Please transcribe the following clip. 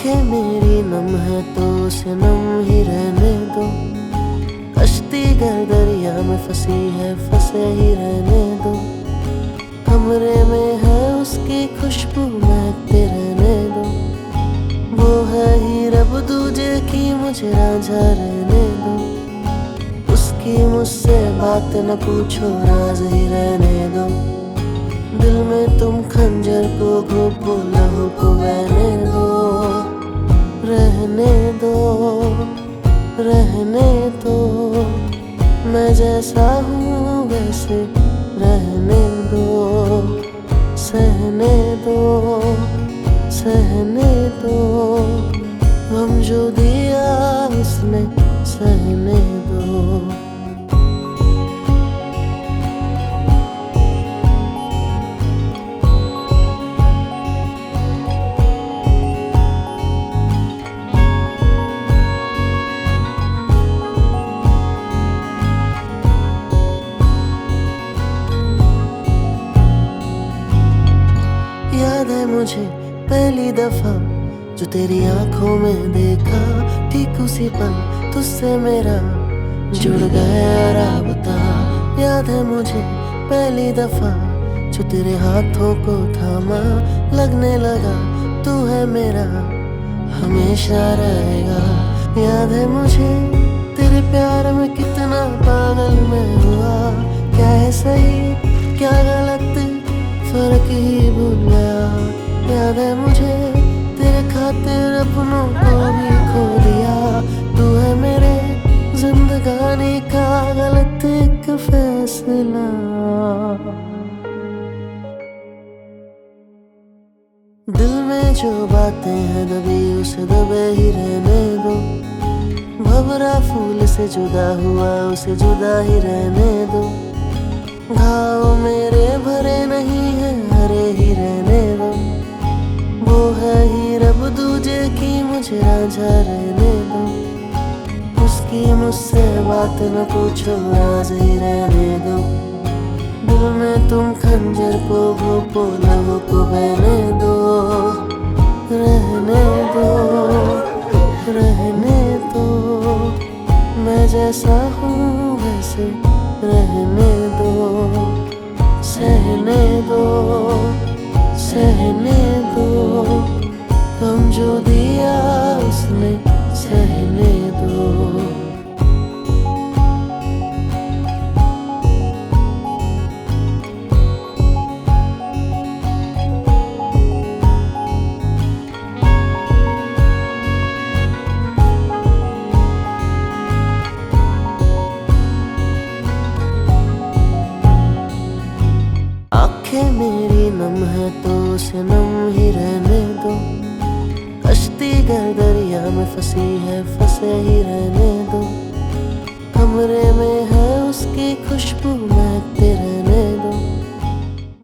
आंखें मेरी नम है तो उसे नम ही रहने दो। कश्ती गर दरिया में फंसी है, फंसे ही रहने दो। कमरे में है उसकी खुशबू, महकते रहने दो। वो है ही रब दूजे की, मुझे रांझा रहने दो। उसकी मुझसे बात न पूछो, राज ही रहने दो। दिल में तुम खंजर को घोपो, लहू को बहने दो। रहने दो, रहने दो, मैं जैसा हूँ वैसे रहने दो। सहने दो, सहने दो, हम जो दिया उसने सहने दो। याद है मुझे पहली दफा जो तेरी आंखों में देखा, ठीक उसी पल तुझसे मेरा जुड़ गया राबता। याद है मुझे पहली दफा जो तेरे हाथों को थामा, लगने लगा तू है मेरा हमेशा रहेगा। याद है मुझे तेरे प्यार में कितना पागल मैं हुआ, क्या है सही क्या गलत फर्क ही भूल गया। याद है मुझे तेरे खातिर अपनों को भी खो दिया। तू है मेरे जिंदगानी का गलत एक फैसला। दिल में जो बातें हैं दबी, उसे दबे ही रहने दो। भंवरा फूल से जुदा हुआ, उसे जुदा ही रहने दो। घाव मेरे भरे नहीं है, हरे ही रहने दो। वो है ही रब दूजे की, मुझे रांझा रहने दो। उसकी मुझसे बात न पूछो, राज ही रहने दो। दिल में तुम खंजर को घोपो, लहू को बहने दो। रहने दो, रहने दो, मैं जैसा हूँ वैसे रहने दो। सहने दो, सहने दो, हम जो दिया उसने सहने दो। आंखें मेरी नम है तो उसे नम ही रहने दो। कश्ती गर दरिया में फंसी है, फंसे ही रहने दो। कमरे में है उसकी खुशबू, महकते रहने